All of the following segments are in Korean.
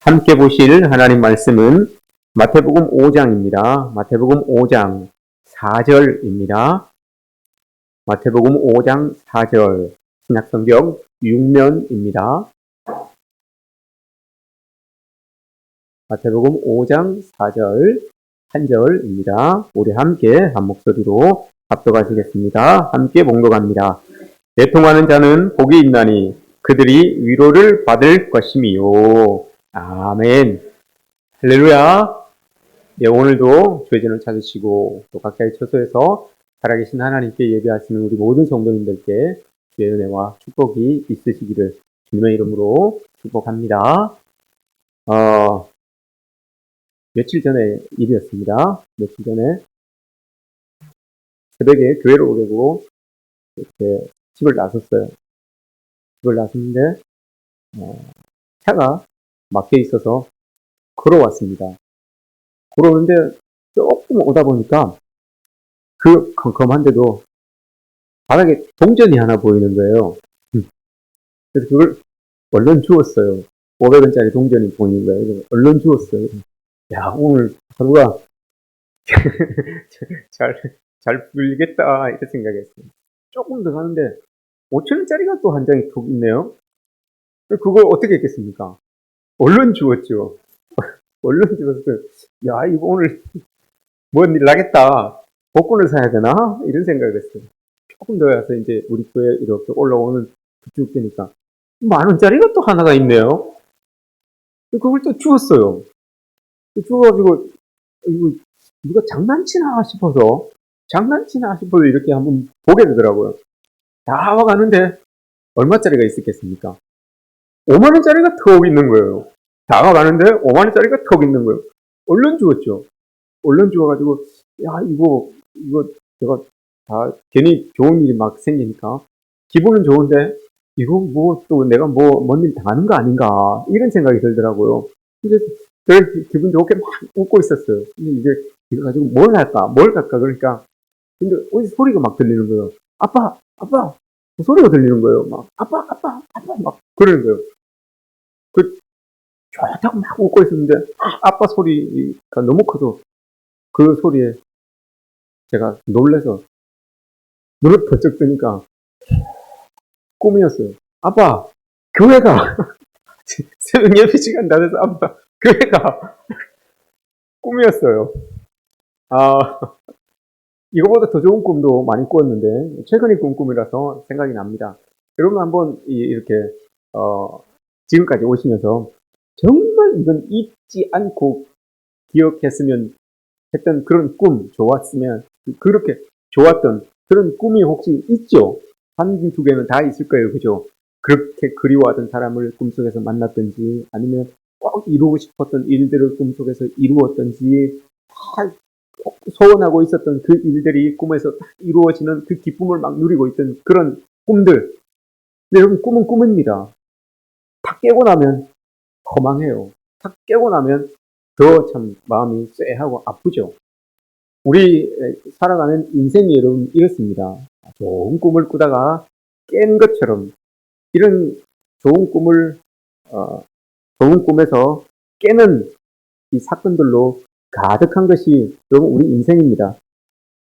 함께 보실 하나님 말씀은 마태복음 5장입니다. 마태복음 5장 4절입니다. 마태복음 5장 4절 신약성경 6면입니다. 마태복음 5장 4절 한 절입니다. 우리 함께 한 목소리로 합독하시겠습니다. 함께 봉독합니다. 애통하는 자는 복이 있나니 그들이 위로를 받을 것이미요. 아멘. 할렐루야. 예, 오늘도 죄전을 찾으시고 또 각자의 처소에서 살아계신 하나님께 예배하시는 우리 모든 성도님들께 주의 은혜와 축복이 있으시기를 주님의 이름으로 축복합니다. 며칠 전에 일이었습니다. 며칠 전에 새벽에 교회를 오려고 이렇게 집을 나섰어요. 집을 나섰는데 차가 막혀 있어서 걸어왔습니다. 걸어오는데 조금 오다 보니까 그 컴컴한데도 바닥에 동전이 하나 보이는 거예요. 그래서 그걸 얼른 주웠어요. 500원짜리 동전이 보이는 거예요. 얼른 주웠어요. 야, 오늘 하루가 잘 풀리겠다 이렇게 생각했어요. 조금 더 가는데 5,000원짜리가 또 한 장이 톡 있네요. 그걸 어떻게 했겠습니까? 얼른 주웠죠. 얼른 주웠어요. 야, 이거 오늘 뭔 일 나겠다. 복권을 사야 되나? 이런 생각을 했어요. 조금 더 가서 이제 우리 교회 이렇게 올라오는 그쪽 되니까 10,000원짜리가 또 하나가 있네요. 그걸 또 주웠어요. 주워가지고 이거 장난치나 싶어서 이렇게 한번 보게 되더라고요. 다 와가는데 얼마짜리가 있었겠습니까? 50,000원짜리가 턱 있는 거예요. 다 와가는데 50,000원짜리가 턱 있는 거예요. 얼른 주웠죠. 얼른 주워가지고 야, 이거 제가 다 괜히 좋은 일이 막 생기니까 기분은 좋은데 이거 뭐 또 내가 뭔 일 당하는 거 아닌가 이런 생각이 들더라고요. 그래서 기분 좋게 막 웃고 있었어요. 근데 이거 가지고 뭘 갈까 그러니까 근데 어디서 소리가 막 들리는 거예요. 아빠 그 소리가 들리는 거예요. 막 아빠 막 그러는 거예요. 좋다고 막 웃고 있었는데 아빠 소리가 너무 커서 그 소리에 제가 놀래서 눈을 번쩍 뜨니까 꿈이었어요. 아빠, 교회가 새벽 예배 시간 다 돼서 아빠, 교회가 꿈이었어요. 이거보다 더 좋은 꿈도 많이 꾸었는데 최근에 꾼 꿈이라서 생각이 납니다. 여러분 한번 이렇게 지금까지 오시면서 정말 이건 잊지 않고 기억했으면 했던 그런 꿈, 좋았으면 그렇게 좋았던 그런 꿈이 혹시 있죠? 한 두 개는 다 있을 거예요. 그죠? 그렇게 그리워하던 사람을 꿈속에서 만났든지 아니면 꼭 이루고 싶었던 일들을 꿈속에서 이루었든지 다 소원하고 있었던 그 일들이 꿈에서 딱 이루어지는 그 기쁨을 막 누리고 있던 그런 꿈들. 근데 여러분 꿈은 꿈입니다. 다 깨고 나면 허망해요. 다 깨고 나면 더 참 마음이 쎄하고 아프죠. 우리 살아가는 인생이 여러분 이렇습니다. 좋은 꿈을 꾸다가 깬 것처럼 이런 좋은 꿈을 좋은 꿈에서 깨는 이 사건들로 가득한 것이 여러분 우리 인생입니다.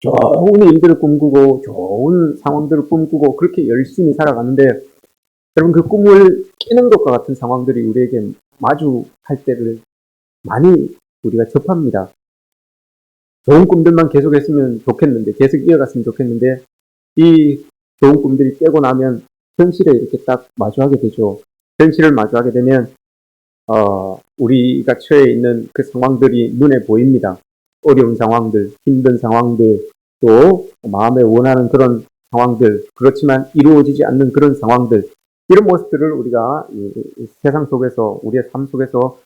좋은 일들을 꿈꾸고 좋은 상황들을 꿈꾸고 그렇게 열심히 살아가는데 여러분 그 꿈을 깨는 것과 같은 상황들이 우리에게 마주할 때를 많이 우리가 접합니다. 좋은 꿈들만 계속 했으면 좋겠는데 계속 이어갔으면 좋겠는데 이 좋은 꿈들이 깨고 나면 현실에 이렇게 딱 마주하게 되죠. 현실을 마주하게 되면 우리가 처해 있는 그 상황들이 눈에 보입니다. 어려운 상황들, 힘든 상황들, 또 마음에 원하는 그런 상황들, 그렇지만 이루어지지 않는 그런 상황들, 이런 모습들을 우리가 이 세상 속에서 우리의 삶 속에서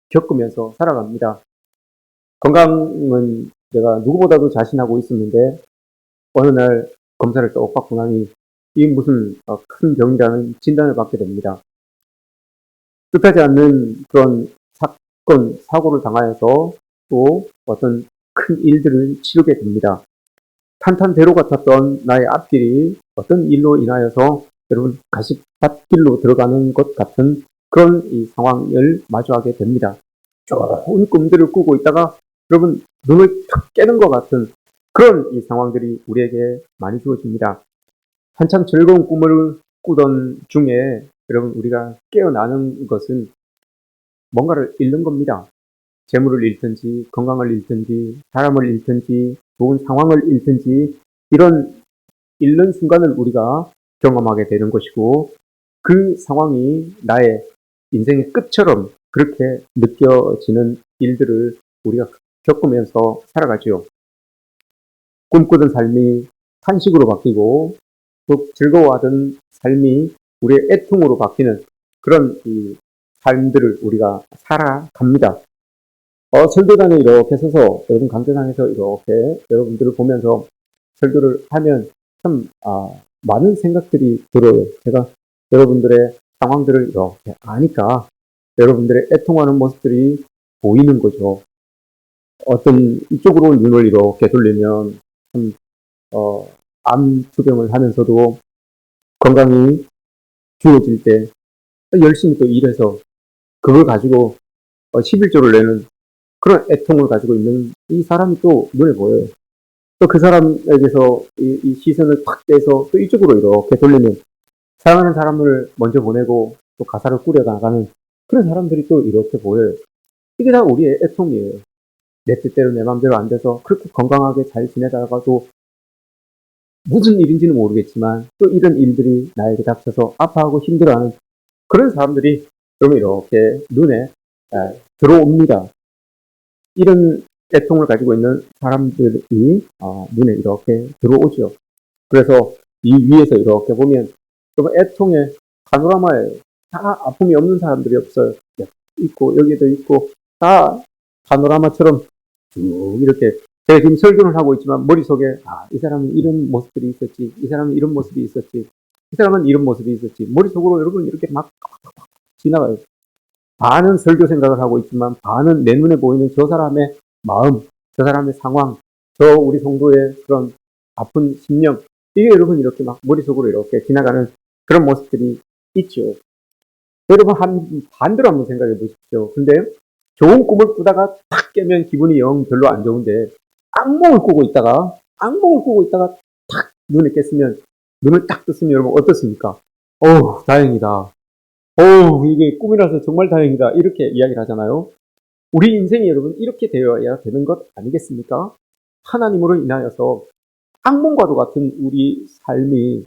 겪으면서 살아갑니다. 건강은 제가 누구보다도 자신하고 있었는데 어느 날 검사를 또 받고 나니 이게 무슨 큰 병이라는 진단을 받게 됩니다. 뜻하지 않는 그런 사건, 사고를 당하여서 또 어떤 큰 일들을 치르게 됩니다. 탄탄대로 같았던 나의 앞길이 어떤 일로 인하여서 여러분 가시밭길로 들어가는 것 같은 그런 이 상황을 마주하게 됩니다. 좋은 꿈들을 꾸고 있다가 여러분 눈을 탁 깨는 것 같은 그런 이 상황들이 우리에게 많이 주어집니다. 한참 즐거운 꿈을 꾸던 중에 여러분 우리가 깨어나는 것은 뭔가를 잃는 겁니다. 재물을 잃든지 건강을 잃든지 사람을 잃든지 좋은 상황을 잃든지 이런 잃는 순간을 우리가 경험하게 되는 것이고 그 상황이 나의 인생의 끝처럼 그렇게 느껴지는 일들을 우리가 겪으면서 살아가지요. 꿈꾸던 삶이 탄식으로 바뀌고 또 즐거워하던 삶이 우리의 애통으로 바뀌는 그런 이 삶들을 우리가 살아갑니다. 설교단에 이렇게 서서 여러분 강대상에서 이렇게 여러분들을 보면서 설교를 하면 참 많은 생각들이 들어요. 제가 여러분들의 상황들을 이렇게 아니까 여러분들의 애통하는 모습들이 보이는 거죠. 어떤 이쪽으로 눈을 이렇게 돌리면 참 암 투병을 하면서도 건강이 주어질 때 열심히 또 일해서 그걸 가지고 11조를 내는 그런 애통을 가지고 있는 이 사람이 또 눈에 보여요. 또 그 사람에게서 이 시선을 탁 떼서 또 이쪽으로 이렇게 돌리면 사랑하는 사람을 먼저 보내고 또 가사를 꾸려나가는 그런 사람들이 또 이렇게 보여요. 이게 다 우리의 애통이에요. 내 뜻대로 내 마음대로 안 돼서 그렇게 건강하게 잘 지내다가도 무슨 일인지는 모르겠지만 또 이런 일들이 나에게 닥쳐서 아파하고 힘들어하는 그런 사람들이 그러면 이렇게 눈에 들어옵니다. 이런 애통을 가지고 있는 사람들이 눈에 이렇게 들어오죠. 그래서 이 위에서 이렇게 보면 애통의 파노라마예요. 다 아픔이 없는 사람들이 없어요. 있고 여기도 있고 다 파노라마처럼 쭉 이렇게 제가 지금 설교를 하고 있지만 머릿속에 이 사람은 이런 모습들이 있었지, 이 사람은 이런 모습이 있었지, 이 사람은 이런 모습이 있었지 머릿속으로 여러분 이렇게 막 지나가요. 반은 설교 생각을 하고 있지만 반은 내 눈에 보이는 저 사람의 마음, 저 사람의 상황, 저 우리 성도의 그런 아픈 심령 이게 여러분 이렇게 막 머릿속으로 이렇게 지나가는 그런 모습들이 있죠. 여러분 반대로 한번 생각해 보십시오. 근데 좋은 꿈을 꾸다가 탁 깨면 기분이 영 별로 안 좋은데 악몽을 꾸고 있다가 탁 눈에 깼으면 눈을 딱 떴으면 여러분 어떻습니까? 다행이다. 이게 꿈이라서 정말 다행이다. 이렇게 이야기를 하잖아요. 우리 인생이 여러분 이렇게 되어야 되는 것 아니겠습니까? 하나님으로 인하여서 악몽과도 같은 우리 삶이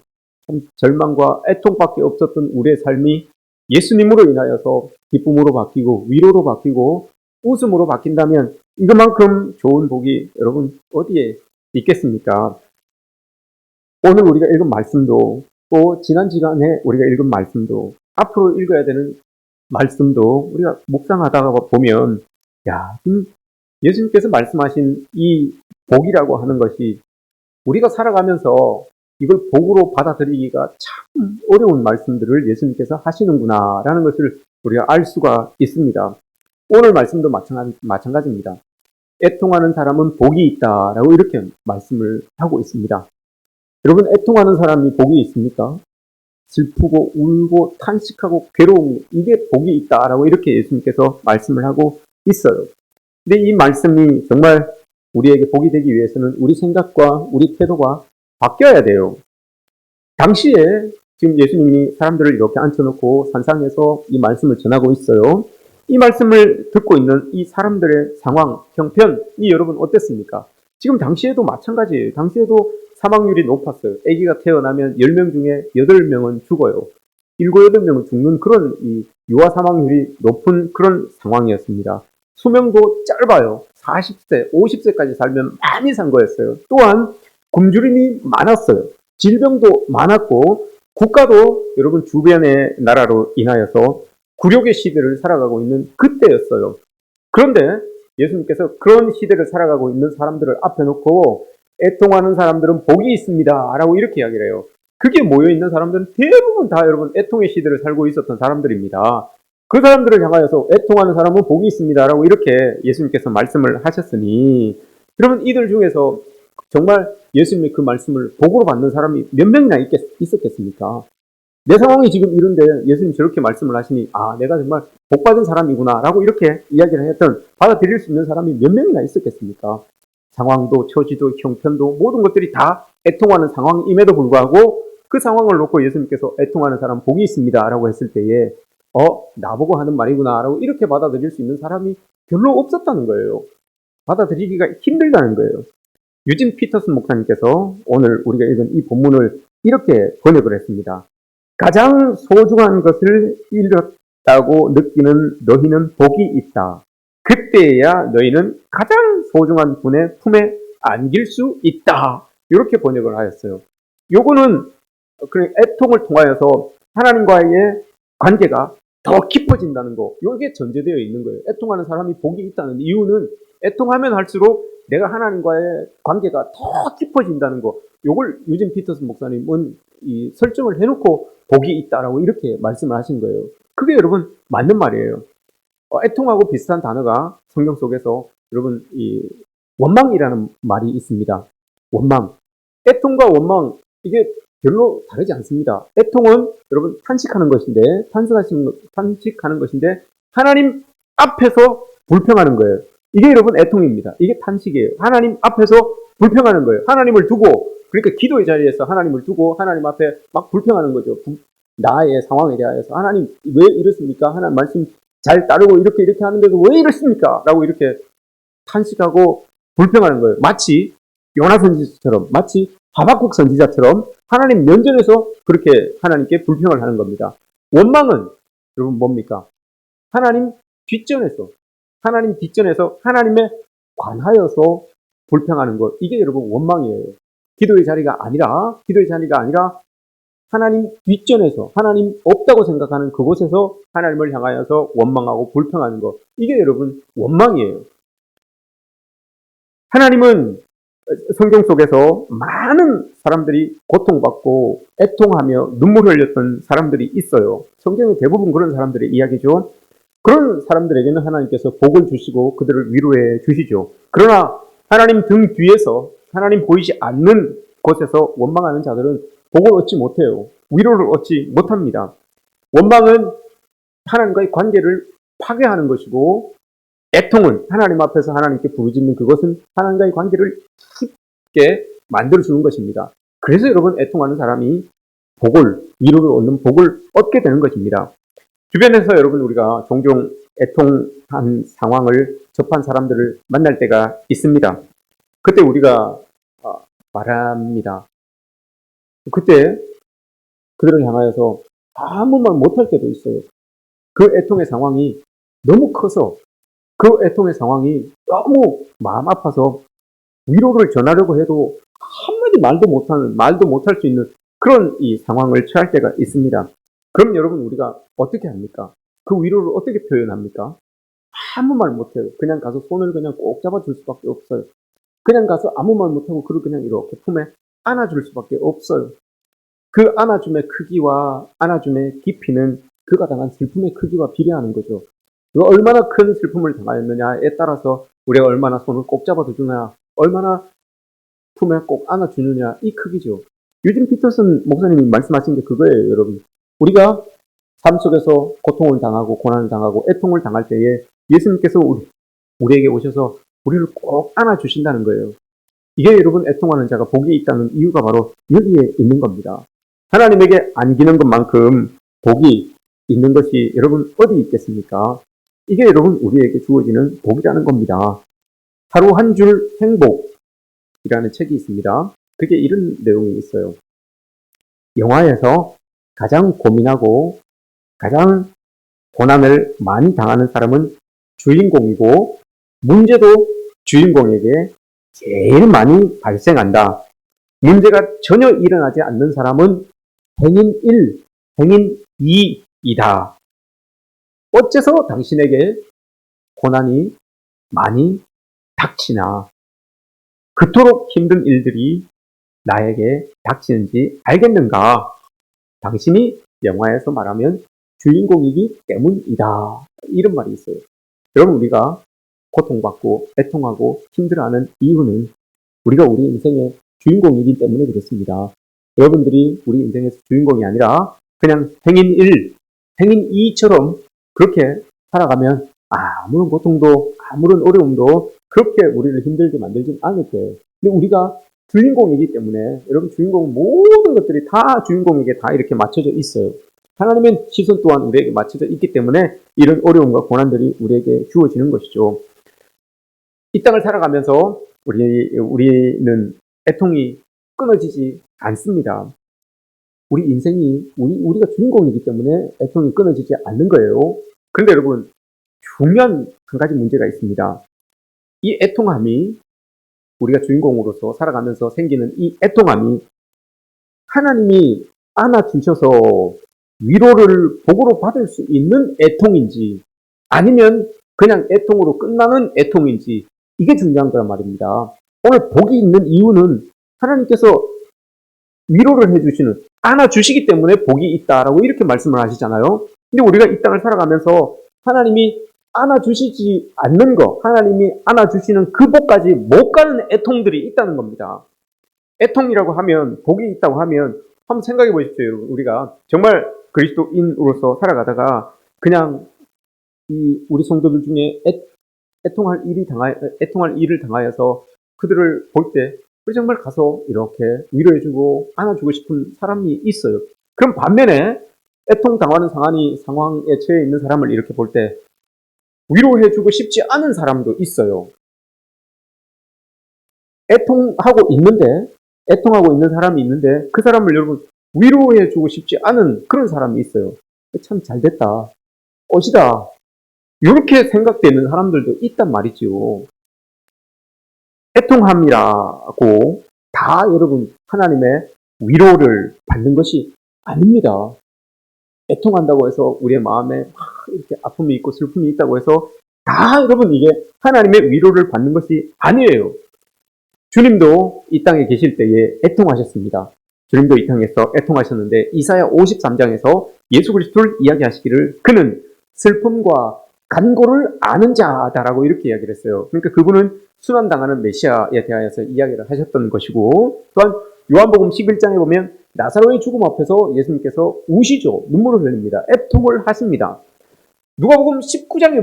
참 절망과 애통밖에 없었던 우리의 삶이 예수님으로 인하여서 기쁨으로 바뀌고 위로로 바뀌고 웃음으로 바뀐다면 이것만큼 좋은 복이 여러분 어디에 있겠습니까? 오늘 우리가 읽은 말씀도 또 지난 시간에 우리가 읽은 말씀도 앞으로 읽어야 되는 말씀도 우리가 묵상하다가 보면 예수님께서 말씀하신 이 복이라고 하는 것이 우리가 살아가면서 이걸 복으로 받아들이기가 참 어려운 말씀들을 예수님께서 하시는구나라는 것을 우리가 알 수가 있습니다. 오늘 말씀도 마찬가지입니다. 애통하는 사람은 복이 있다라고 이렇게 말씀을 하고 있습니다. 여러분 애통하는 사람이 복이 있습니까? 슬프고 울고 탄식하고 괴로운 이게 복이 있다라고 이렇게 예수님께서 말씀을 하고 있어요. 근데 이 말씀이 정말 우리에게 복이 되기 위해서는 우리 생각과 우리 태도가 바뀌어야 돼요. 당시에 지금 예수님이 사람들을 이렇게 앉혀놓고 산상에서 이 말씀을 전하고 있어요. 이 말씀을 듣고 있는 이 사람들의 상황, 형편이 여러분 어땠습니까? 지금 당시에도 마찬가지예요. 당시에도 사망률이 높았어요. 아기가 태어나면 10명 중에 8명은 죽어요. 7, 8명은 죽는 그런 이 유아 사망률이 높은 그런 상황이었습니다. 수명도 짧아요. 40세, 50세까지 살면 많이 산 거였어요. 또한 굶주림이 많았어요. 질병도 많았고 국가도 여러분 주변의 나라로 인하여서 굴욕의 시대를 살아가고 있는 그때였어요. 그런데 예수님께서 그런 시대를 살아가고 있는 사람들을 앞에 놓고 애통하는 사람들은 복이 있습니다 라고 이렇게 이야기를 해요. 그게 모여있는 사람들은 대부분 다 여러분 애통의 시대를 살고 있었던 사람들입니다. 그 사람들을 향하여서 애통하는 사람은 복이 있습니다 라고 이렇게 예수님께서 말씀을 하셨으니 여러분 이들 중에서 정말 예수님의 그 말씀을 복으로 받는 사람이 몇 명이나 있었겠습니까? 내 상황이 지금 이런데 예수님 저렇게 말씀을 하시니 내가 정말 복받은 사람이구나 라고 이렇게 이야기를 했던 받아들일 수 있는 사람이 몇 명이나 있었겠습니까? 상황도 처지도 형편도 모든 것들이 다 애통하는 상황임에도 불구하고 그 상황을 놓고 예수님께서 애통하는 사람 복이 있습니다 라고 했을 때에 나보고 하는 말이구나 라고 이렇게 받아들일 수 있는 사람이 별로 없었다는 거예요. 받아들이기가 힘들다는 거예요. 유진 피터슨 목사님께서 오늘 우리가 읽은 이 본문을 이렇게 번역을 했습니다. 가장 소중한 것을 잃었다고 느끼는 너희는 복이 있다. 그때야 너희는 가장 소중한 분의 품에 안길 수 있다. 이렇게 번역을 하였어요. 요거는 애통을 통하여서 하나님과의 관계가 더 깊어진다는 거, 이게 전제되어 있는 거예요. 애통하는 사람이 복이 있다는 이유는 애통하면 할수록 내가 하나님과의 관계가 더 깊어진다는 거, 요걸 유진 피터슨 목사님은 이 설정을 해놓고 복이 있다라고 이렇게 말씀을 하신 거예요. 그게 여러분 맞는 말이에요. 애통하고 비슷한 단어가 성경 속에서 여러분 이 원망이라는 말이 있습니다. 원망. 애통과 원망, 이게 별로 다르지 않습니다. 애통은 여러분 탄식하는 것인데, 탄식하는 것인데 하나님 앞에서 불평하는 거예요. 이게 여러분 애통입니다. 이게 탄식이에요. 하나님 앞에서 불평하는 거예요. 하나님을 두고, 그러니까 기도의 자리에서 하나님을 두고 하나님 앞에 막 불평하는 거죠. 나의 상황에 대하여서 하나님 왜 이렇습니까? 하나님 말씀 잘 따르고 이렇게 하는데도 왜 이렇습니까? 라고 이렇게 탄식하고 불평하는 거예요. 마치 요나 선지자처럼, 마치 하박국 선지자처럼 하나님 면전에서 그렇게 하나님께 불평을 하는 겁니다. 원망은 여러분 뭡니까? 하나님 뒷전에서 하나님에 관하여서 불평하는 것, 이게 여러분 원망이에요. 기도의 자리가 아니라 하나님 뒷전에서 하나님 없다고 생각하는 그곳에서 하나님을 향하여서 원망하고 불평하는 것, 이게 여러분 원망이에요. 하나님은 성경 속에서 많은 사람들이 고통받고 애통하며 눈물 흘렸던 사람들이 있어요. 성경의 대부분 그런 사람들의 이야기죠. 그런 사람들에게는 하나님께서 복을 주시고 그들을 위로해 주시죠. 그러나 하나님 등 뒤에서 하나님 보이지 않는 곳에서 원망하는 자들은 복을 얻지 못해요. 위로를 얻지 못합니다. 원망은 하나님과의 관계를 파괴하는 것이고, 애통은 하나님 앞에서 하나님께 부르짖는 그것은 하나님과의 관계를 쉽게 만들어주는 것입니다. 그래서 여러분 애통하는 사람이 위로를 얻는 복을 얻게 되는 것입니다. 주변에서 여러분 우리가 종종 애통한 상황을 접한 사람들을 만날 때가 있습니다. 그때 우리가 말합니다. 그때 그들을 향하여서 아무 말 못할 때도 있어요. 그 애통의 상황이 너무 커서, 그 애통의 상황이 너무 마음 아파서 위로를 전하려고 해도 한마디 말도 못할 수 있는 그런 이 상황을 처할 때가 있습니다. 그럼 여러분 우리가 어떻게 합니까? 그 위로를 어떻게 표현합니까? 아무 말 못해요. 그냥 가서 손을 그냥 꼭 잡아줄 수밖에 없어요. 그냥 가서 아무 말 못하고 그를 그냥 이렇게 품에 안아줄 수밖에 없어요. 그 안아줌의 크기와 안아줌의 깊이는 그가 당한 슬픔의 크기와 비례하는 거죠. 그가 얼마나 큰 슬픔을 당하였느냐에 따라서 우리가 얼마나 손을 꼭 잡아주느냐, 얼마나 품에 꼭 안아주느냐, 이 크기죠. 유진 피터슨 목사님이 말씀하신 게 그거예요, 여러분. 우리가 삶 속에서 고통을 당하고 고난을 당하고 애통을 당할 때에 예수님께서 우리에게 오셔서 우리를 꼭 안아주신다는 거예요. 이게 여러분 애통하는 자가 복이 있다는 이유가 바로 여기에 있는 겁니다. 하나님에게 안기는 것만큼 복이 있는 것이 여러분 어디 있겠습니까? 이게 여러분 우리에게 주어지는 복이라는 겁니다. 하루 한 줄 행복이라는 책이 있습니다. 그게 이런 내용이 있어요. 영화에서 가장 고민하고 가장 고난을 많이 당하는 사람은 주인공이고, 문제도 주인공에게 제일 많이 발생한다. 문제가 전혀 일어나지 않는 사람은 행인 1, 행인 2이다. 어째서 당신에게 고난이 많이 닥치나, 그토록 힘든 일들이 나에게 닥치는지 알겠는가? 당신이 영화에서 말하면 주인공이기 때문이다. 이런 말이 있어요. 여러분, 우리가 고통받고 애통하고 힘들어하는 이유는 우리가 우리 인생의 주인공이기 때문에 그렇습니다. 여러분들이 우리 인생에서 주인공이 아니라 그냥 행인 2처럼 그렇게 살아가면 아무런 고통도 아무런 어려움도 그렇게 우리를 힘들게 만들진 않을 거예요. 근데 우리가 주인공이기 때문에 여러분 주인공 모든 것들이 다 주인공에게 다 이렇게 맞춰져 있어요. 하나님의 시선 또한 우리에게 맞춰져 있기 때문에 이런 어려움과 고난들이 우리에게 주어지는 것이죠. 이 땅을 살아가면서 우리는 애통이 끊어지지 않습니다. 우리 인생이 우리가 주인공이기 때문에 애통이 끊어지지 않는 거예요. 그런데 여러분 중요한 한 가지 문제가 있습니다. 이 애통함이 우리가 주인공으로서 살아가면서 생기는 이 애통함이 하나님이 안아주셔서 위로를 복으로 받을 수 있는 애통인지 아니면 그냥 애통으로 끝나는 애통인지 이게 중요한 거란 말입니다. 오늘 복이 있는 이유는 하나님께서 위로를 해주시는 안아주시기 때문에 복이 있다라고 이렇게 말씀을 하시잖아요. 근데 우리가 이 땅을 살아가면서 하나님이 안아주시지 않는 거, 하나님이 안아주시는 그 복까지 못 가는 애통들이 있다는 겁니다. 애통이라고 하면, 복이 있다고 하면 한번 생각해 보십시오, 여러분. 우리가 정말 그리스도인으로서 살아가다가 그냥 우리 성도들 중에 애통할 일을 당하여서 그들을 볼 때 우리 정말 가서 이렇게 위로해주고 안아주고 싶은 사람이 있어요. 그럼 반면에 애통당하는 상황에 처해 있는 사람을 이렇게 볼 때 위로해주고 싶지 않은 사람도 있어요. 애통하고 있는 사람이 있는데 그 사람을 여러분 위로해주고 싶지 않은 그런 사람이 있어요. 참 잘됐다. 옷이다. 이렇게 생각되는 사람들도 있단 말이지요. 애통함이라고 다 여러분 하나님의 위로를 받는 것이 아닙니다. 애통한다고 해서 우리의 마음에 이렇게 아픔이 있고 슬픔이 있다고 해서 다 여러분 이게 하나님의 위로를 받는 것이 아니에요. 주님도 이 땅에 계실 때에 애통하셨습니다. 주님도 이 땅에서 애통하셨는데 이사야 53장에서 예수 그리스도를 이야기하시기를 그는 슬픔과 간고를 아는 자다라고 이렇게 이야기를 했어요. 그러니까 그분은 순환당하는 메시아에 대하여서 이야기를 하셨던 것이고 또한 요한복음 11장에 보면 나사로의 죽음 앞에서 예수님께서 우시죠. 눈물을 흘립니다. 애통을 하십니다. 누가복음 19장에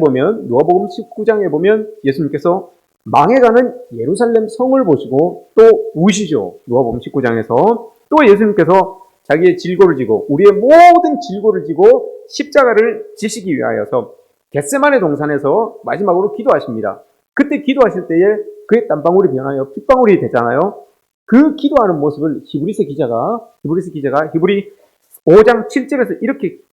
보면 예수님께서 망해가는 예루살렘 성을 보시고 또 우시죠. 누가복음 19장에서 또 예수님께서 자기의 질고를 지고 우리의 모든 질고를 지고 십자가를 지시기 위하여서 겟세마네 동산에서 마지막으로 기도하십니다. 그때 기도하실 때에 그의 땀방울이 변하여 핏방울이 되잖아요. 그 기도하는 모습을 히브리서 기자가 히브리 5장 7절에서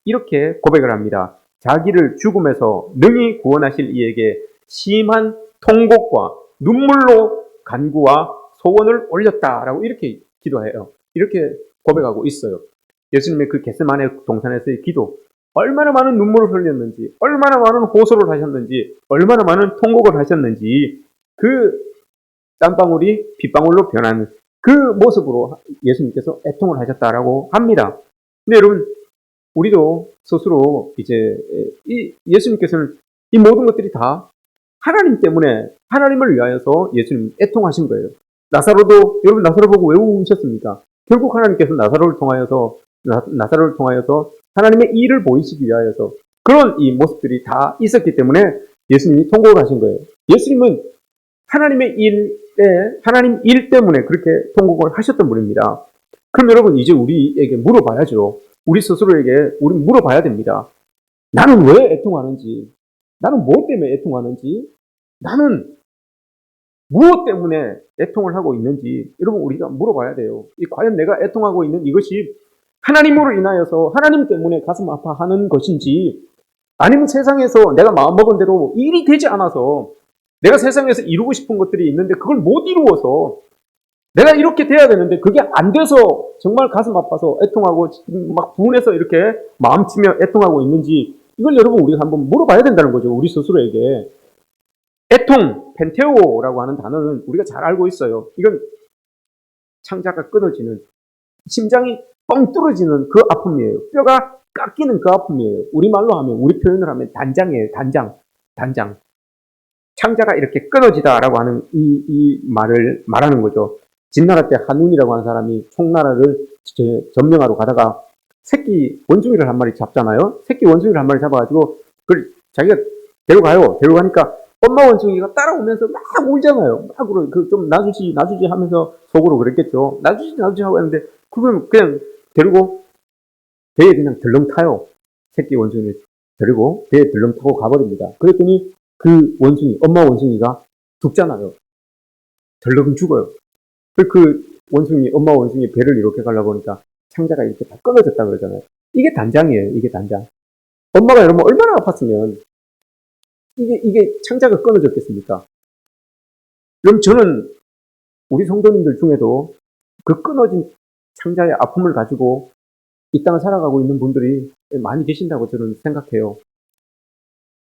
이렇게 고백을 합니다. 자기를 죽음에서 능히 구원하실 이에게 심한 통곡과 눈물로 간구와 소원을 올렸다라고 이렇게 기도해요. 이렇게 고백하고 있어요. 예수님의 그 겟세마네 동산에서의 기도, 얼마나 많은 눈물을 흘렸는지, 얼마나 많은 호소를 하셨는지, 얼마나 많은 통곡을 하셨는지 그 땀방울이 빗방울로 변하는 그 모습으로 예수님께서 애통을 하셨다라고 합니다. 근데 여러분, 우리도 스스로 이제 예수님께서는 이 모든 것들이 다 하나님 때문에 하나님을 위하여서 예수님 애통하신 거예요. 여러분 나사로 보고 왜 우셨습니까? 결국 하나님께서 나사로를 통하여서 하나님의 일을 보이시기 위하여서 그런 이 모습들이 다 있었기 때문에 예수님이 통곡을 하신 거예요. 예수님은 하나님 일 때문에 그렇게 통곡을 하셨던 분입니다. 그럼 여러분 이제 우리에게 물어봐야죠. 우리 스스로에게 우리 물어봐야 됩니다. 나는 왜 애통하는지, 나는 무엇 때문에 애통하는지, 나는 무엇 때문에 애통을 하고 있는지 여러분 우리가 물어봐야 돼요. 과연 내가 애통하고 있는 이것이 하나님으로 인하여서 하나님 때문에 가슴 아파하는 것인지 아니면 세상에서 내가 마음먹은 대로 일이 되지 않아서 내가 세상에서 이루고 싶은 것들이 있는데 그걸 못 이루어서 내가 이렇게 돼야 되는데 그게 안 돼서 정말 가슴 아파서 애통하고 막 분해서 이렇게 마음치며 애통하고 있는지 이걸 여러분 우리가 한번 물어봐야 된다는 거죠. 우리 스스로에게. 애통, 펜테오라고 하는 단어는 우리가 잘 알고 있어요. 이건 창자가 끊어지는, 심장이 뻥 뚫어지는 그 아픔이에요. 뼈가 깎이는 그 아픔이에요. 우리말로 하면, 우리 표현을 하면 단장이에요. 단장. 창자가 이렇게 끊어지다라고 하는 이 말을 말하는 거죠. 진나라 때 한운이라고 하는 사람이 총나라를 점령하러 가다가 새끼 원숭이를 한 마리 잡잖아요. 새끼 원숭이를 한 마리 잡아가지고 그걸 자기가 데려가요. 데려가니까 엄마 원숭이가 따라오면서 막 울잖아요. 막 울어요. 좀 놔주지 하면서 속으로 그랬겠죠. 놔주지 하고 했는데 그걸 그냥 데리고 배에 그냥 덜렁 타요. 새끼 원숭이를 데리고 배에 덜렁 타고 가버립니다. 그랬더니 그 원숭이, 엄마 원숭이가 죽잖아요. 덜렁 죽어요. 원숭이, 엄마 원숭이 배를 이렇게 가려고 하니까 창자가 이렇게 다 끊어졌다 그러잖아요. 이게 단장이에요. 이게 단장. 엄마가 여러분 얼마나 아팠으면 이게 창자가 끊어졌겠습니까? 그럼 저는 우리 성도님들 중에도 그 끊어진 창자의 아픔을 가지고 이 땅을 살아가고 있는 분들이 많이 계신다고 저는 생각해요.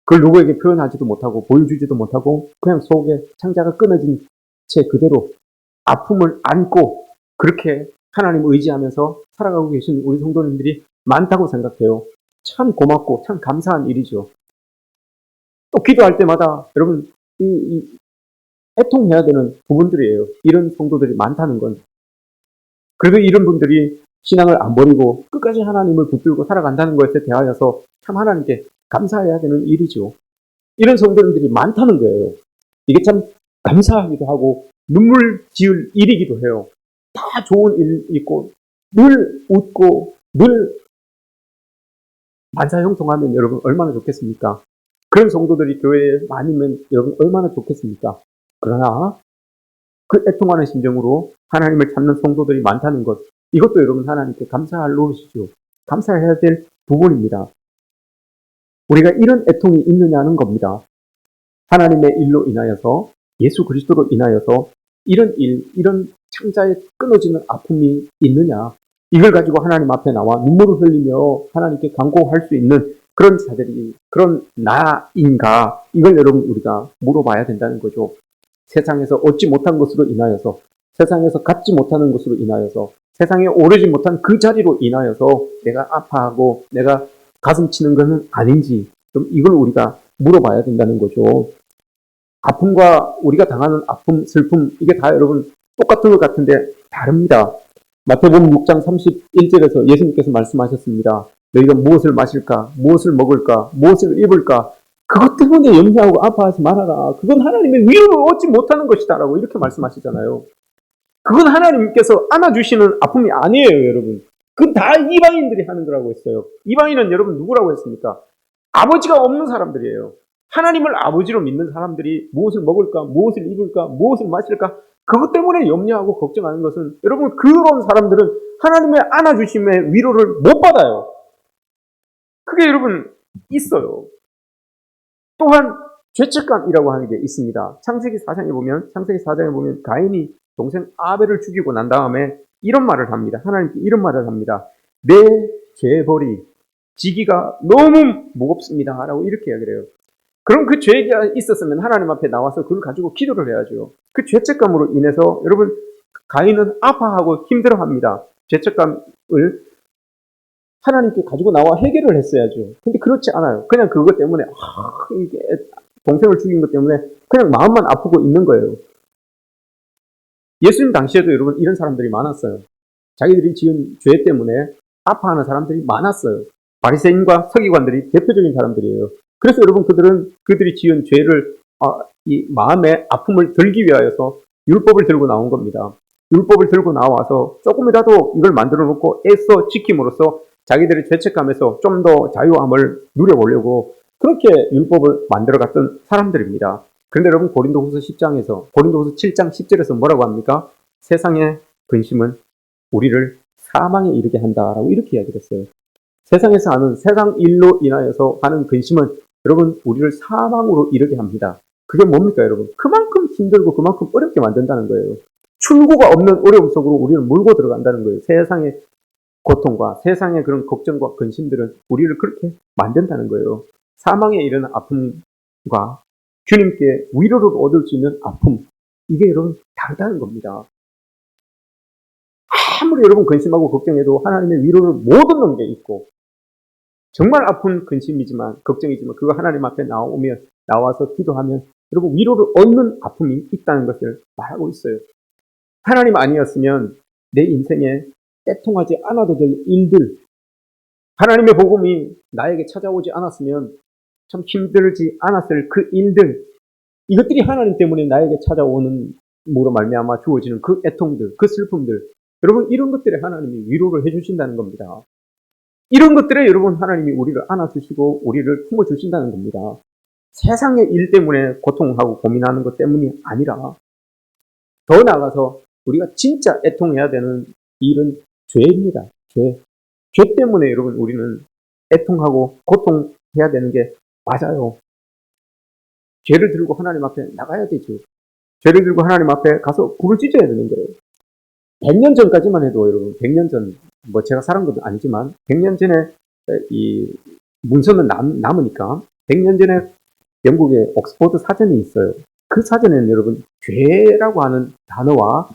그걸 누구에게 표현하지도 못하고 보여주지도 못하고 그냥 속에 창자가 끊어진 채 그대로 아픔을 안고 그렇게 하나님 의지하면서 살아가고 계신 우리 성도님들이 많다고 생각해요. 참 고맙고 참 감사한 일이죠. 또 기도할 때마다 여러분 애통해야 되는 부분들이에요. 이런 성도들이 많다는 건. 그래도 이런 분들이 신앙을 안 버리고 끝까지 하나님을 붙들고 살아간다는 것에 대하여서 참 하나님께 감사해야 되는 일이죠. 이런 성도님들이 많다는 거예요. 이게 참 감사하기도 하고 눈물 지을 일이기도 해요. 다 좋은 일 있고 늘 웃고 늘 만사형통하면 여러분 얼마나 좋겠습니까? 그런 성도들이 교회에 많으면 여러분 얼마나 좋겠습니까? 그러나 그 애통하는 심정으로 하나님을 찾는 성도들이 많다는 것, 이것도 여러분 하나님께 감사할 노릇이죠. 감사해야 될 부분입니다. 우리가 이런 애통이 있느냐는 겁니다. 하나님의 일로 인하여서, 예수 그리스도로 인하여서 이런 일, 이런 창자에 끊어지는 아픔이 있느냐, 이걸 가지고 하나님 앞에 나와 눈물을 흘리며 하나님께 간구할 수 있는 그런 자들이, 그런 나인가, 이걸 여러분 우리가 물어봐야 된다는 거죠. 세상에서 얻지 못한 것으로 인하여서, 세상에서 갖지 못하는 것으로 인하여서, 세상에 오르지 못한 그 자리로 인하여서 내가 아파하고 내가 가슴 치는 것은 아닌지, 좀 이걸 우리가 물어봐야 된다는 거죠. 아픔과 우리가 당하는 아픔, 슬픔, 이게 다 여러분 똑같은 것 같은데 다릅니다. 마태복음 6장 31절에서 예수님께서 말씀하셨습니다. 너희가 무엇을 마실까, 무엇을 먹을까, 무엇을 입을까, 그것 때문에 염려하고 아파하지 말아라. 그건 하나님의 위로를 얻지 못하는 것이다 라고 이렇게 말씀하시잖아요. 그건 하나님께서 안아주시는 아픔이 아니에요, 여러분. 그건 다 이방인들이 하는 거라고 했어요. 이방인은 여러분 누구라고 했습니까? 아버지가 없는 사람들이에요. 하나님을 아버지로 믿는 사람들이 무엇을 먹을까, 무엇을 입을까, 무엇을 마실까, 그것 때문에 염려하고 걱정하는 것은, 여러분 그런 사람들은 하나님의 안아주심의 위로를 못 받아요. 그게 여러분 있어요. 또한 죄책감이라고 하는 게 있습니다. 창세기 4장에 보면 가인이 동생 아벨을 죽이고 난 다음에 이런 말을 합니다. 하나님께 이런 말을 합니다. 내 죄벌이 지기가 너무 무겁습니다 라고 이렇게 이야기를 해요. 그럼 그 죄가 있었으면 하나님 앞에 나와서 그걸 가지고 기도를 해야죠. 그 죄책감으로 인해서 여러분 가인은 아파하고 힘들어합니다. 죄책감을 하나님께 가지고 나와 해결을 했어야죠. 근데 그렇지 않아요. 그냥 그것 때문에 이게 동생을 죽인 것 때문에 그냥 마음만 아프고 있는 거예요. 예수님 당시에도 여러분 이런 사람들이 많았어요. 자기들이 지은 죄 때문에 아파하는 사람들이 많았어요. 바리새인과 서기관들이 대표적인 사람들이에요. 그래서 여러분 그들이 지은 죄를 이 마음의 아픔을 덜기 위하여서 율법을 들고 나온 겁니다. 율법을 들고 나와서 조금이라도 이걸 만들어 놓고 애써 지킴으로써 자기들의 죄책감에서 좀 더 자유함을 누려보려고 그렇게 율법을 만들어갔던 사람들입니다. 그런데 여러분 고린도후서 7장 10절에서 뭐라고 합니까? 세상의 근심은 우리를 사망에 이르게 한다라고 이렇게 이야기를 했어요. 세상에서 하는 세상 일로 인하여서 하는 근심은 여러분 우리를 사망으로 이르게 합니다. 그게 뭡니까 여러분? 그만큼 힘들고 그만큼 어렵게 만든다는 거예요. 출구가 없는 어려움 속으로 우리를 몰고 들어간다는 거예요. 세상의 고통과 세상의 그런 걱정과 근심들은 우리를 그렇게 만든다는 거예요. 사망에 이르는 아픔과 주님께 위로를 얻을 수 있는 아픔, 이게 여러분 다르다는 겁니다. 아무리 여러분 근심하고 걱정해도 하나님의 위로를 못 얻는 게 있고, 정말 아픈 근심이지만 걱정이지만 그거 하나님 앞에 나와서 기도하면 여러분 위로를 얻는 아픔이 있다는 것을 말하고 있어요. 하나님 아니었으면 내 인생에 애통하지 않아도 될 일들, 하나님의 복음이 나에게 찾아오지 않았으면 참 힘들지 않았을 그 일들, 이것들이 하나님 때문에 나에게 찾아오는 뭐로 말미암아 주어지는 그 애통들, 그 슬픔들, 여러분 이런 것들에 하나님이 위로를 해주신다는 겁니다. 이런 것들에 여러분 하나님이 우리를 안아주시고 우리를 품어주신다는 겁니다. 세상의 일 때문에 고통하고 고민하는 것 때문이 아니라 더 나아가서 우리가 진짜 애통해야 되는 일은 죄입니다. 죄. 죄 때문에 여러분 우리는 애통하고 고통해야 되는 게 맞아요. 죄를 들고 하나님 앞에 나가야 되죠. 죄를 들고 하나님 앞에 가서 굴을 찢어야 되는 거예요. 100년 전까지만 해도 여러분, 100년 전, 뭐 제가 살은 건 아니지만 100년 전에 이 문서는 남으니까 100년 전에 영국의 옥스퍼드 사전이 있어요. 그 사전에는 여러분 죄라고 하는 단어와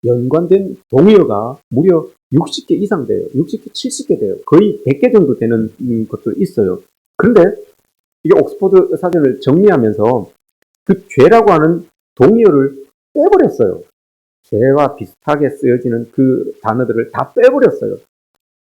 연관된 동의어가 무려 60개 이상 돼요. 60개, 70개 돼요. 거의 100개 정도 되는 것도 있어요. 그런데 이게 옥스퍼드 사전을 정리하면서 그 죄라고 하는 동의어를 빼버렸어요. 죄와 비슷하게 쓰여지는 그 단어들을 다 빼버렸어요.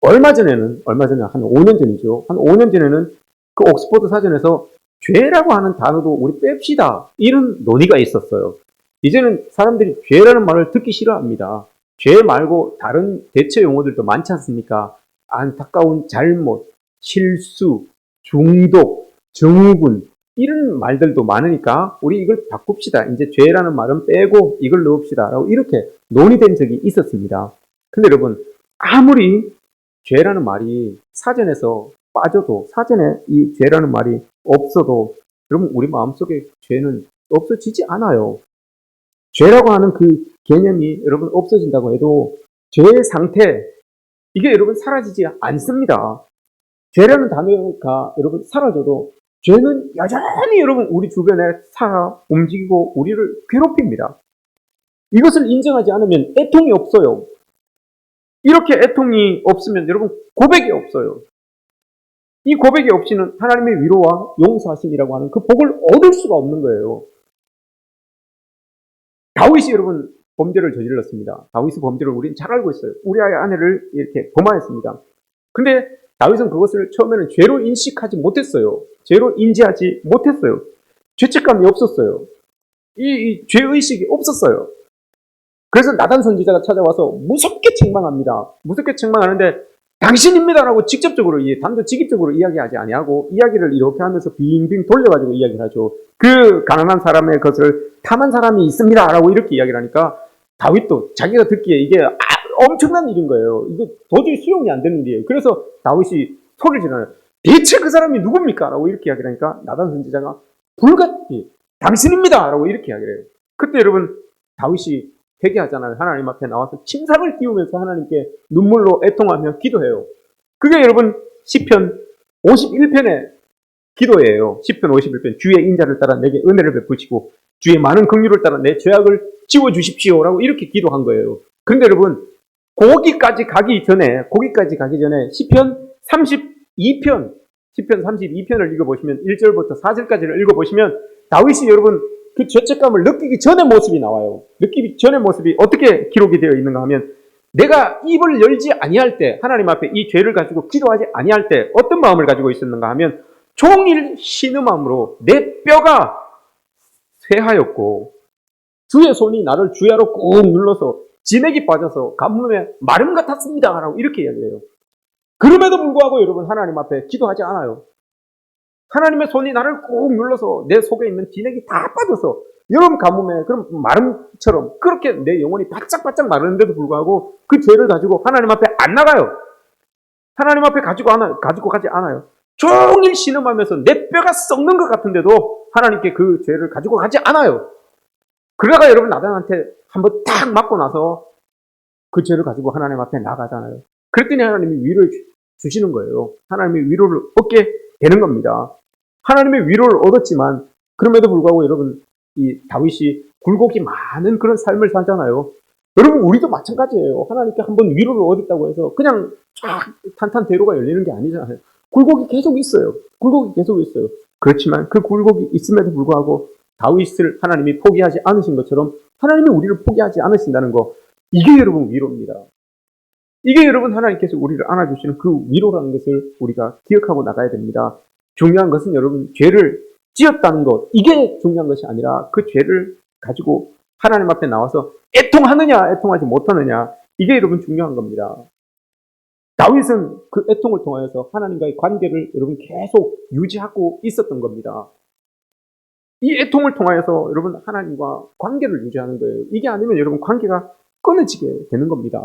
얼마 전에 한 5년 전이죠. 한 5년 전에는 그 옥스퍼드 사전에서 죄라고 하는 단어도 우리 뺍시다. 이런 논의가 있었어요. 이제는 사람들이 죄라는 말을 듣기 싫어합니다. 죄 말고 다른 대체 용어들도 많지 않습니까? 안타까운 잘못, 실수, 중독, 증후군, 이런 말들도 많으니까 우리 이걸 바꿉시다. 이제 죄라는 말은 빼고 이걸 넣읍시다. 라고 이렇게 논의된 적이 있었습니다. 근데 여러분, 아무리 죄라는 말이 사전에서 빠져도, 사전에 이 죄라는 말이 없어도, 여러분, 우리 마음속에 죄는 없어지지 않아요. 죄라고 하는 그 개념이 여러분 없어진다고 해도 죄의 상태, 이게 여러분 사라지지 않습니다. 죄라는 단어가 여러분 사라져도 죄는 여전히 여러분 우리 주변에 살아 움직이고 우리를 괴롭힙니다. 이것을 인정하지 않으면 애통이 없어요. 이렇게 애통이 없으면 여러분 고백이 없어요. 이 고백이 없이는 하나님의 위로와 용서하심이라고 하는 그 복을 얻을 수가 없는 거예요. 다윗이 여러분 범죄를 저질렀습니다. 다윗의 범죄를 우리는 잘 알고 있어요. 우리아의 아내를 이렇게 범하였습니다. 근데 다윗은 그것을 처음에는 죄로 인식하지 못했어요. 죄로 인지하지 못했어요. 죄책감이 없었어요. 이 죄의식이 없었어요. 그래서 나단 선지자가 찾아와서 무섭게 책망합니다. 무섭게 책망하는데 당신입니다라고 직접적으로 단도직입적으로 이야기하지 아니하고 이야기를 이렇게 하면서 빙빙 돌려가지고 이야기를 하죠. 그 가난한 사람의 것을 탐한 사람이 있습니다라고 이렇게 이야기를 하니까 다윗도 자기가 듣기에 이게 엄청난 일인 거예요. 이게 도저히 수용이 안 되는 일이에요. 그래서 다윗이 소리를 지르나요. 대체 그 사람이 누굽니까? 라고 이렇게 이야기를 하니까 나단 선지자가 불같이 당신입니다! 라고 이렇게 이야기를 해요. 그때 여러분 다윗이 회개하잖아요. 하나님 앞에 나와서 침상을 띄우면서 하나님께 눈물로 애통하며 기도해요. 그게 여러분 시편 51편의 기도예요. 시편 51편 주의 인자를 따라 내게 은혜를 베푸시고 주의 많은 긍휼을 따라 내 죄악을 지워주십시오 라고 이렇게 기도한 거예요. 그런데 여러분 거기까지 가기 전에 시편 32편을 읽어보시면 1절부터 4절까지를 읽어보시면 다윗이 여러분 그 죄책감을 느끼기 전의 모습이 나와요. 느끼기 전의 모습이 어떻게 기록이 되어 있는가 하면 내가 입을 열지 아니할 때 하나님 앞에 이 죄를 가지고 기도하지 아니할 때 어떤 마음을 가지고 있었는가 하면 종일 신음함으로 내 뼈가 쇠하였고 주의 손이 나를 주야로 꾹 눌러서 진액이 빠져서 가뭄에 마름 같았습니다 라고 이렇게 이야기해요. 그럼에도 불구하고 여러분 하나님 앞에 기도하지 않아요. 하나님의 손이 나를 꾹 눌러서 내 속에 있는 진액이 다 빠져서 여름 가뭄에 그럼 마름처럼 그렇게 내 영혼이 바짝바짝 마르는데도 불구하고 그 죄를 가지고 하나님 앞에 안 나가요. 하나님 앞에 가지고 가지 않아요. 종일 신음하면서 내 뼈가 썩는 것 같은데도 하나님께 그 죄를 가지고 가지 않아요. 그러다가 여러분 나단한테 한번 딱 맞고 나서 그 죄를 가지고 하나님 앞에 나가잖아요. 그랬더니 하나님이 위로해 주시는 거예요. 하나님의 위로를 얻게 되는 겁니다. 하나님의 위로를 얻었지만 그럼에도 불구하고 여러분 이 다윗이 굴곡이 많은 그런 삶을 살잖아요. 여러분 우리도 마찬가지예요. 하나님께 한번 위로를 얻었다고 해서 그냥 쫙 탄탄대로가 열리는 게 아니잖아요. 굴곡이 계속 있어요. 그렇지만 그 굴곡이 있음에도 불구하고 다윗을 하나님이 포기하지 않으신 것처럼 하나님이 우리를 포기하지 않으신다는 거, 이게 여러분 위로입니다. 이게 여러분 하나님께서 우리를 안아주시는 그 위로라는 것을 우리가 기억하고 나가야 됩니다. 중요한 것은 여러분 죄를 지었다는 것, 이게 중요한 것이 아니라 그 죄를 가지고 하나님 앞에 나와서 애통하느냐 애통하지 못하느냐, 이게 여러분 중요한 겁니다. 다윗은 그 애통을 통하여서 하나님과의 관계를 여러분 계속 유지하고 있었던 겁니다. 이 애통을 통하여서 여러분 하나님과 관계를 유지하는 거예요. 이게 아니면 여러분 관계가 끊어지게 되는 겁니다.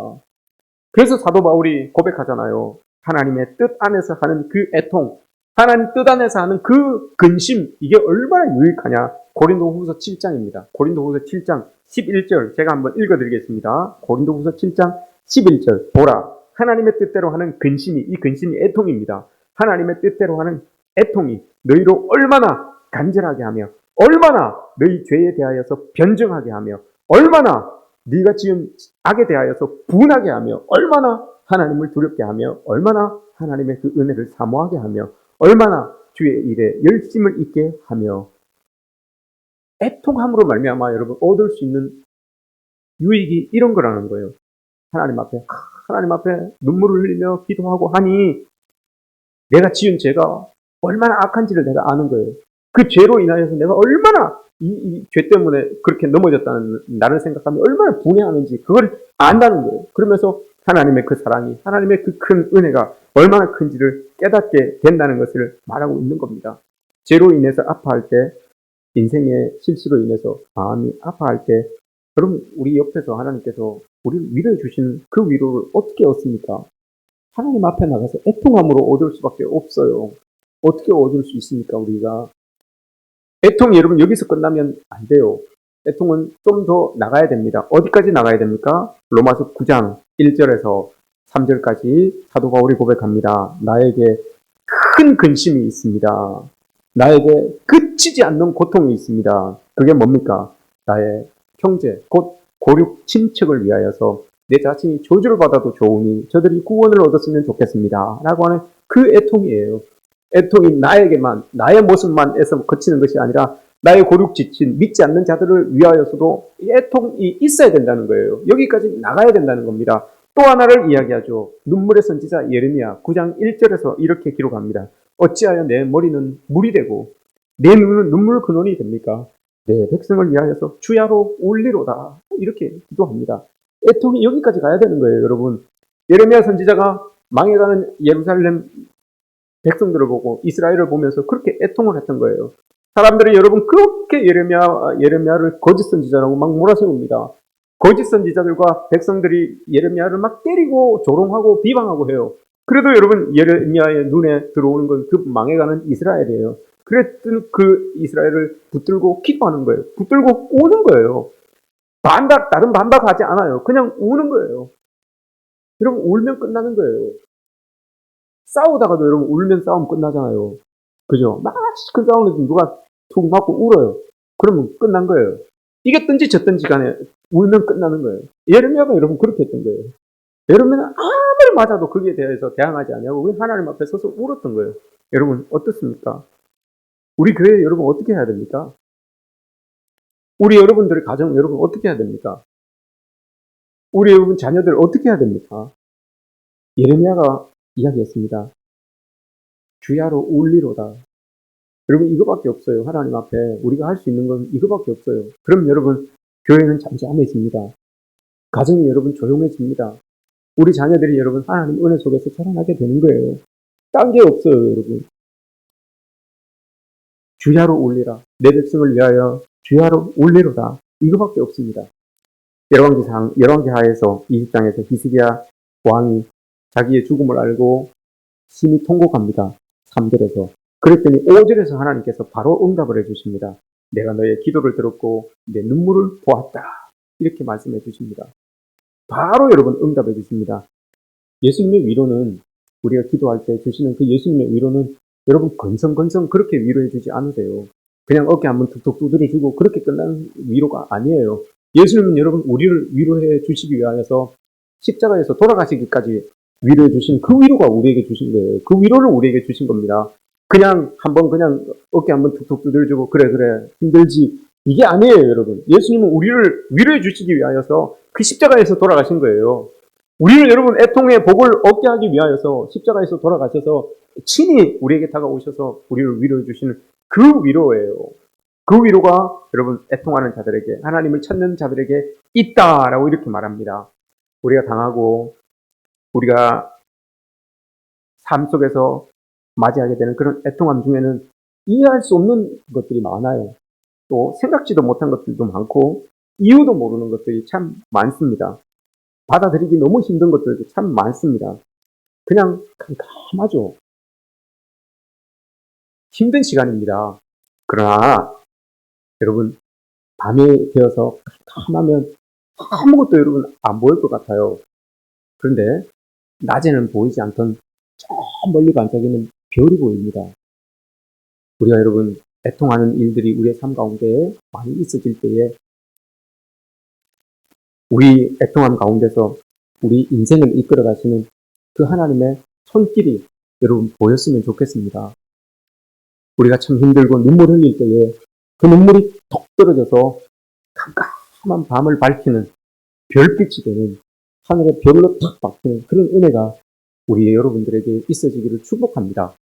그래서 사도 바울이 고백하잖아요. 하나님의 뜻 안에서 하는 그 애통, 하나님 뜻 안에서 하는 그 근심, 이게 얼마나 유익하냐. 고린도후서 7장입니다. 고린도후서 7장 11절 제가 한번 읽어드리겠습니다. 고린도후서 7장 11절 보라, 하나님의 뜻대로 하는 근심이, 이 근심이 애통입니다. 하나님의 뜻대로 하는 애통이 너희로 얼마나 간절하게 하며, 얼마나 너희 죄에 대하여서 변증하게 하며, 얼마나 네가 지은 악에 대하여서 분하게 하며, 얼마나 하나님을 두렵게 하며, 얼마나 하나님의 그 은혜를 사모하게 하며, 얼마나 주의 일에 열심을 있게 하며, 애통함으로 말미암아 여러분 얻을 수 있는 유익이 이런 거라는 거예요. 하나님 앞에 눈물을 흘리며 기도하고 하니 내가 지은 죄가 얼마나 악한지를 내가 아는 거예요. 그 죄로 인하여서 내가 얼마나 이 죄 때문에 그렇게 넘어졌다는 나를 생각하면 얼마나 분해하는지 그걸 안다는 거예요. 그러면서 하나님의 그 사랑이, 하나님의 그 큰 은혜가 얼마나 큰지를 깨닫게 된다는 것을 말하고 있는 겁니다. 죄로 인해서 아파할 때, 인생의 실수로 인해서 마음이 아파할 때, 여러분 우리 옆에서 하나님께서 우리를 위로해 주신 그 위로를 어떻게 얻습니까? 하나님 앞에 나가서 애통함으로 얻을 수밖에 없어요. 어떻게 얻을 수 있습니까, 우리가? 애통이 여러분 여기서 끝나면 안 돼요. 애통은 좀 더 나가야 됩니다. 어디까지 나가야 됩니까? 로마서 9장 1절에서 3절까지 사도 바울이 고백합니다. 나에게 큰 근심이 있습니다. 나에게 그치지 않는 고통이 있습니다. 그게 뭡니까? 나의 형제, 곧 고륙 친척을 위하여서 내 자신이 저주를 받아도 좋으니 저들이 구원을 얻었으면 좋겠습니다. 라고 하는 그 애통이에요. 애통이 나에게만, 나의 모습만에서 그치는 것이 아니라 나의 고륙 지친 믿지 않는 자들을 위하여서도 이 애통이 있어야 된다는 거예요. 여기까지 나가야 된다는 겁니다. 또 하나를 이야기하죠. 눈물의 선지자 예레미야 9장 1절에서 이렇게 기록합니다. 어찌하여 내 머리는 물이 되고 내 눈은 눈물 근원이 됩니까? 내 백성을 위하여서 주야로 울리로다. 이렇게 기도합니다. 애통이 여기까지 가야 되는 거예요, 여러분. 예레미야 선지자가 망해가는 예루살렘 백성들을 보고 이스라엘을 보면서 그렇게 애통을 했던 거예요. 사람들이 여러분 그렇게 예레미야를 거짓 선지자라고 막 몰아세웁니다. 거짓 선지자들과 백성들이 예레미야를 막 때리고 조롱하고 비방하고 해요. 그래도 여러분 예레미야의 눈에 들어오는 건 그 망해가는 이스라엘이에요. 그랬던 그 이스라엘을 붙들고 기도하는 거예요. 붙들고 우는 거예요. 다른 반박하지 않아요. 그냥 우는 거예요. 여러분 울면 끝나는 거예요. 싸우다가도 여러분 울면 싸움 끝나잖아요. 그죠? 막 큰 싸움에서 누가 툭 맞고 울어요. 그러면 끝난 거예요. 이겼든지 졌든지 간에 울면 끝나는 거예요. 예레미야가 여러분 그렇게 했던 거예요. 예레미야는 아무리 맞아도 거기에 대해서 대항하지 않냐고 우리 하나님 앞에 서서 울었던 거예요. 여러분 어떻습니까? 우리 교회 여러분 어떻게 해야 됩니까? 우리 여러분들의 가정 여러분 어떻게 해야 됩니까? 우리 여러분 자녀들 어떻게 해야 됩니까? 예레미야가 이야기했습니다. 주야로 울리로다. 여러분 이거밖에 없어요. 하나님 앞에 우리가 할 수 있는 건 이거밖에 없어요. 그럼 여러분 교회는 잠잠해집니다. 가정이 여러분 조용해집니다. 우리 자녀들이 여러분 하나님 은혜 속에서 자라나게 되는 거예요. 딴 게 없어요, 여러분. 주야로 울리라. 내 백성을 위하여 주야로 울리로다. 이거밖에 없습니다. 열왕기하에서 20장에서 히스기야 왕이 자기의 죽음을 알고 심히 통곡합니다. 3절에서. 그랬더니 5절에서 하나님께서 바로 응답을 해주십니다. 내가 너의 기도를 들었고 내 눈물을 보았다. 이렇게 말씀해 주십니다. 바로 여러분 응답해 주십니다. 예수님의 위로는 우리가 기도할 때 주시는 그 예수님의 위로는 여러분 건성건성 그렇게 위로해 주지 않으세요. 그냥 어깨 한번 툭툭 두드려 주고 그렇게 끝나는 위로가 아니에요. 예수님은 여러분 우리를 위로해 주시기 위하여서 십자가에서 돌아가시기까지 위로해 주신 그 위로가 우리에게 주신 거예요. 그 위로를 우리에게 주신 겁니다. 그냥 어깨 한번 툭툭 두드려주고 그래 힘들지 이게 아니에요, 여러분. 예수님은 우리를 위로해 주시기 위하여서 그 십자가에서 돌아가신 거예요. 우리를 여러분 애통의 복을 얻게 하기 위하여서 십자가에서 돌아가셔서 친히 우리에게 다가오셔서 우리를 위로해 주시는 그 위로예요. 그 위로가 여러분 애통하는 자들에게, 하나님을 찾는 자들에게 있다라고 이렇게 말합니다. 우리가 당하고 우리가 삶 속에서 맞이하게 되는 그런 애통함 중에는 이해할 수 없는 것들이 많아요. 또 생각지도 못한 것들도 많고 이유도 모르는 것들이 참 많습니다. 받아들이기 너무 힘든 것들도 참 많습니다. 그냥 깜깜하죠. 힘든 시간입니다. 그러나 여러분 밤이 되어서 깜깜하면 아무것도 여러분 안 보일 것 같아요. 그런데 낮에는 보이지 않던 저 멀리 반짝이는 별이 보입니다. 우리가 여러분 애통하는 일들이 우리의 삶 가운데 많이 있어질 때에 우리 애통함 가운데서 우리 인생을 이끌어 가시는 그 하나님의 손길이 여러분 보였으면 좋겠습니다. 우리가 참 힘들고 눈물 흘릴 때에 그 눈물이 톡 떨어져서 깜깜한 밤을 밝히는 별빛이 되는 하늘의 별로 탁 박히는 그런 은혜가 우리 여러분들에게 있어지기를 축복합니다.